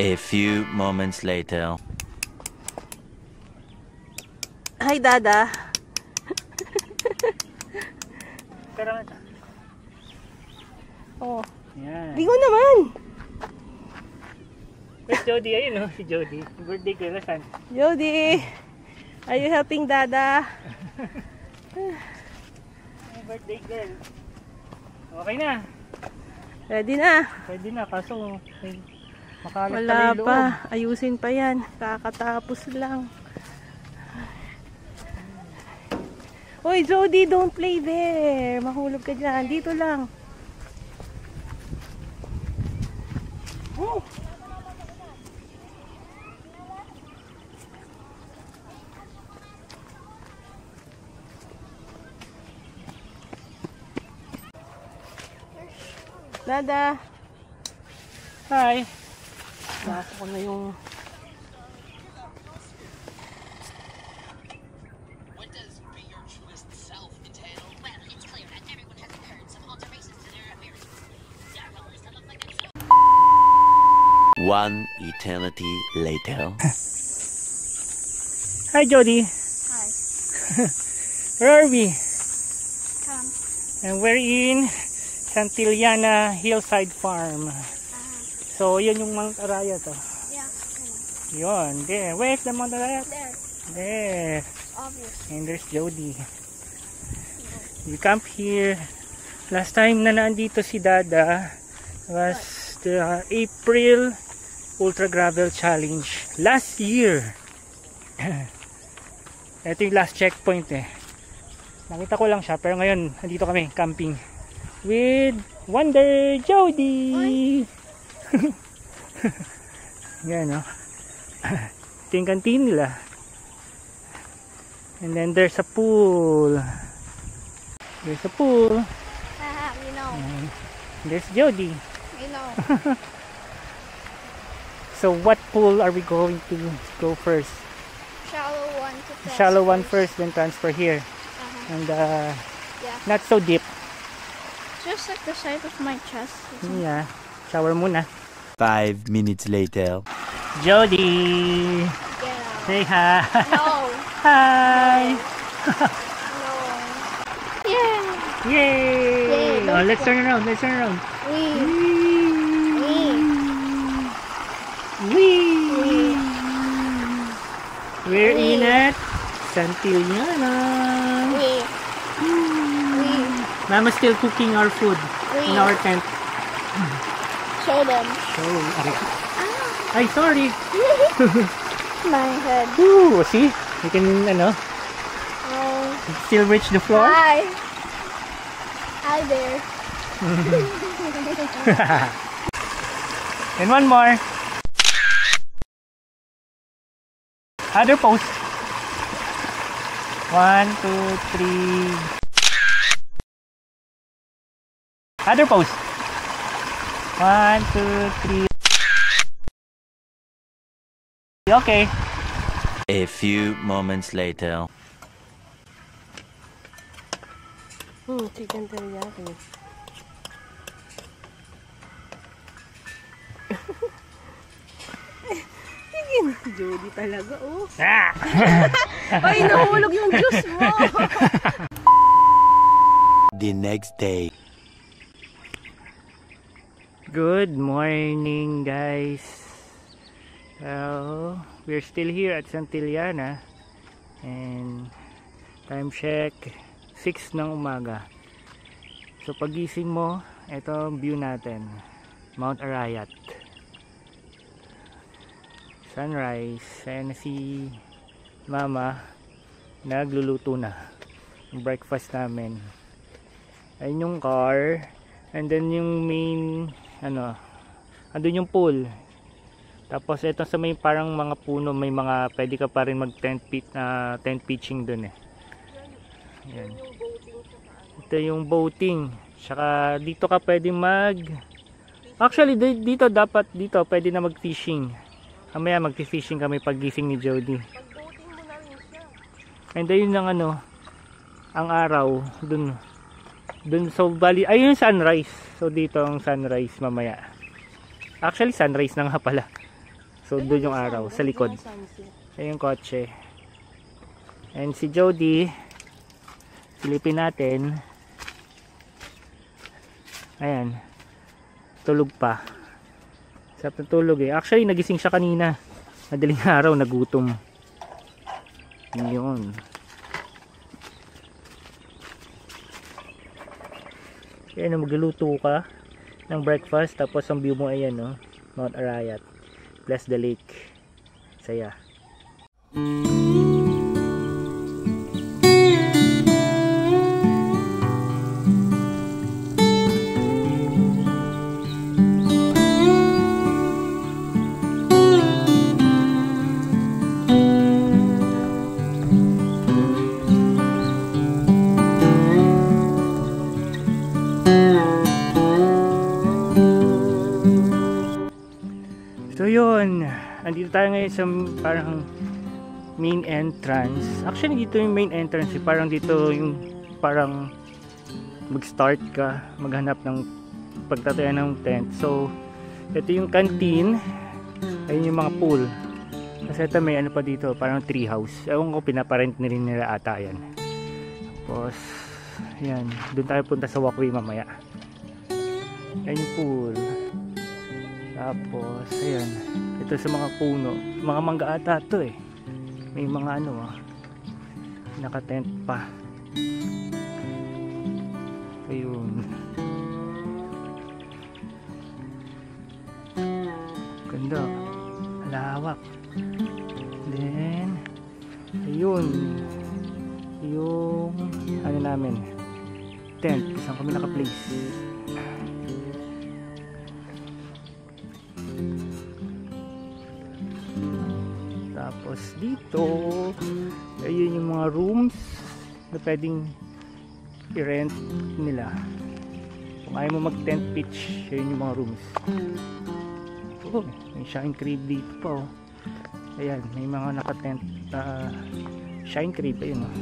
A few moments later. Hi, Dada. Pero ito. Oh. Yan. Bingo naman. Where's Jody? Ayun, si Jody. Birthday girl, saan? Jody, are you helping Dada? Birthday girl. Okay na. Ready na. Pwede na, kaso makalat Wala pala yung loob. pa. Ayusin pa yan. Kakatapos lang. Uy, Jody, don't play there. Mahulog ka dyan. Dito lang. Woo! Dada. Hi. Nasa ko na yung... One eternity later. Hi, Jody. Hi. Where are we? Come. And we're in Santillana Hillside Farm. So, yun yung Mount Arayat. Oh. Yeah. Yun, there. Where's the Mount Arayat? There. There. Obvious. And there's Jody. We camp here. Last time na nandito si Dada was the April Ultra Gravel Challenge. Last year. Ito yung last checkpoint eh. Nakita ko lang siya pero ngayon nandito kami camping with Wonder Jody. Yan oh. Ito yung canteen nila. And then there's a pool. There's a pool. We know. And there's Jody. We know. So what pool are we going to go first? Shallow one to test. Shallow one first, then transfer here. And Yeah. not so deep. Just like the side of my chest. Yeah. Shower muna. 5 minutes later. Jody! Get out. Say hi! No. Hi! No. Yeah. Yay! Yay, Oh, let's let's turn around. Let's turn around. We. Whee! We're in at Santillana. We. Mama's still cooking our food in our tent. Show them. So, ay, sorry. My head. Ooh, see? You can, Oh. still reach the floor. Hi. Hi there. And one more. Other pose. 1, 2, 3. Other pose. 1, 2, 3. Okay. A few moments later. Chicken teriyaki. Jody talaga, oh. Ah! Ay, nahulog yung juice mo. The next day. Good morning, guys. Well, we're still here at Santillana. And time check 6 ng umaga. So pagising mo, ito ang view natin. Mount Arayat. Sunrise. Ayan na si Mama. Nagluluto na. Yung breakfast namin. Ayun yung car. And then yung main, andun yung pool. Tapos ito sa may parang mga puno, may mga pwede ka pa rin mag tent pitching dun eh. Ayan. Ito yung boating. Saka dito ka pwede actually dito pwede na mag fishing. Mamaya mag-fishing kami paggising ni Jody. Pag-boating mo na rin siya. And then yun ang araw dun so bali ayun yung sunrise. So dito ang sunrise mamaya. Actually sunrise na nga pala. So doon yung araw sa likod. Ayun yung kotse. And si Jody, silipin natin. Ayan. Tulog pa. Sarap na tulog eh. Actually nagising siya kanina. Madaling araw, nagutom. Yun. Ayan, magluluto ka ng breakfast. Tapos ang view mo ayan, no? Mount Arayat plus the lake. Saya. So yun, andito tayo ngayon sa parang main entrance. Actually dito yung main entrance, parang dito yung parang mag-start ka, maghanap ng pagtatayan ng tent. So ito yung canteen, ayun yung mga pool. Kasi ito may ano pa dito, parang tree house. Ewan ko, pinaparent na rin nila ata yan. Tapos yan, doon tayo punta sa walkway mamaya. Ayun yung pool. Tapos, ayan. Ito sa mga puno. Mga mangga ata ito eh. May mga ano naka-tent pa. Ayun. Ganda. Lawak. Then, ayun. Yung, ano namin. Tent. Saan kami naka-place. Tapos dito, ayun yung mga rooms na pwedeng i-rent nila. Kung ayaw mo mag-tent pitch, ayun yung mga rooms. Oh, may shine crib dito pa oh. Ayan, may mga naka-tent shine crib, ayun oh.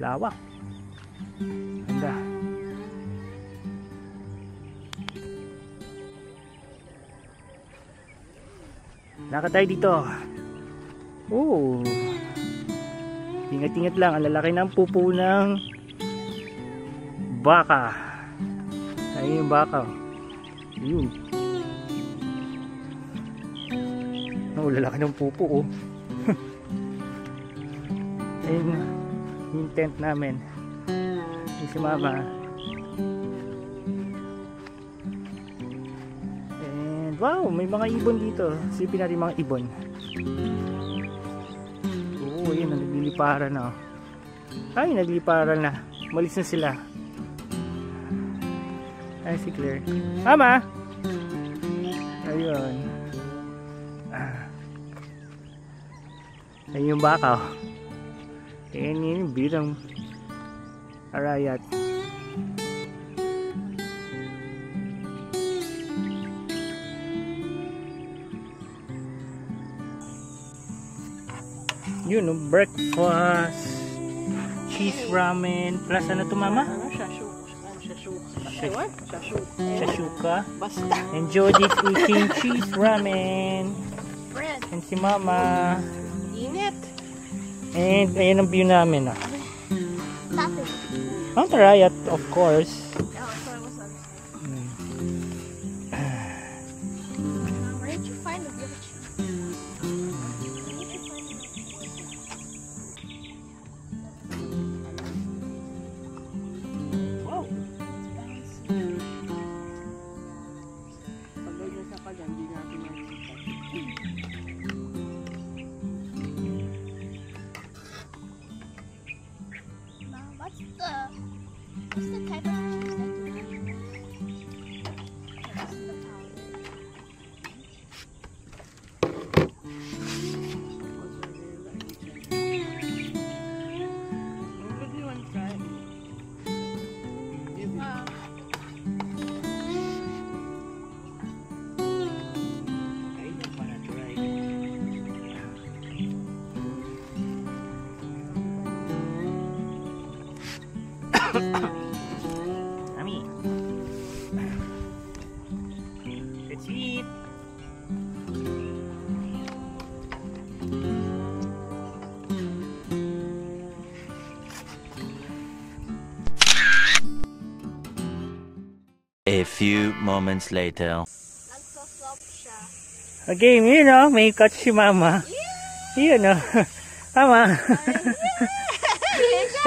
Lawak. Ganda. Lakad tayo dito. Oh. Ingat-ingat lang, ang lalaki ng pupo ng baka. Ayun yung baka. Yun. Oh, lalaki ng pupo oh. Ayun yung tent namin. Yung si mama. Wow, may mga ibon dito. Sipin natin mga ibon. Oo, yun, nagliliparan na. Ay, nagliliparan na. Malis na sila. Ay, si Claire. Mama! Ayun. Ayun yung baka. Ayan yun yung birang Arayat. Yun, no? Breakfast, cheese ramen, plus ano to mama? Shashuka. And Jody's eating cheese ramen. And si mama. Init. And ayan ang view namin ah. Mount Arayat, of course. Where did you find the village? Wow. Pag nasa ka dyan, hindi natin makikita. What's the type of cheese that you have? What's the powder? eat. A few moments later. Nagso-flop siya. Okay, yun o. May catch si mama. Yun o. Tama.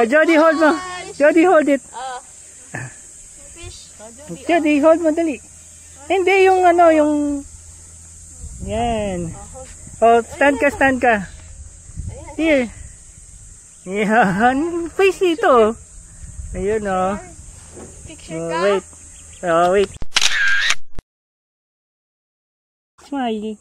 Jody, hold mo. Jody, hold it. Fish. Jody, hold mo, dali. Hindi, yung ano, yung... Yan. Oh, stand ka. Here. Yan. Face dito. Ayun o. Picture Oh, ka? wait. Oh, wait. Smile.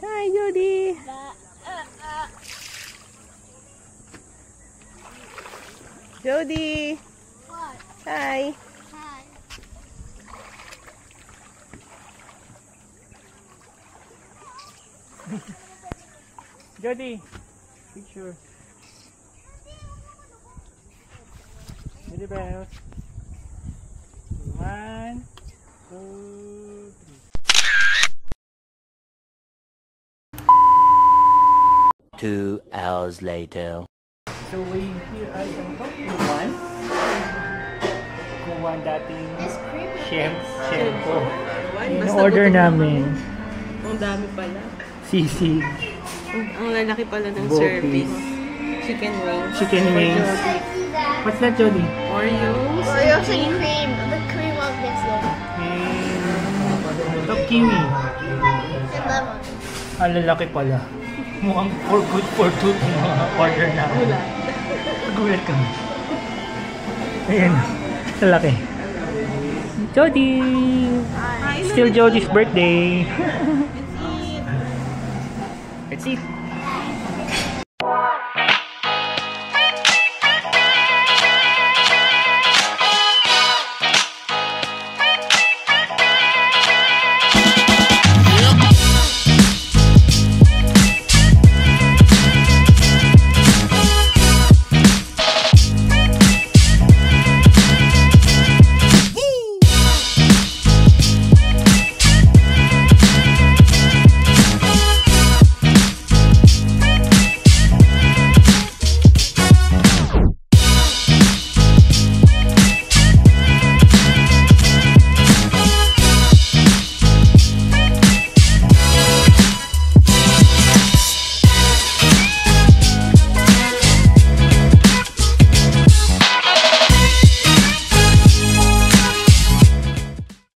Hi, Jody. Jody. What? Hi. Hi. Jody, picture. Jody Bells. 1, 2, 3. 2 hours later. So we here ay ang kuwan. Kuwan dating chef ko. In-order namin. Ang dami pala. Sisig, Ang lalaki pala ng Both serving. piece. Chicken wings. chicken For wings. Jody. What's that, Jody? Oreos. Oreos and cream. The cream of this one. And top kiwi. And lemon. Ang lalaki pala. Mukhang for two yung mga order namin. Gulat kami. Ayan. Lalaki. Jody! Still Jody's birthday. Let's eat.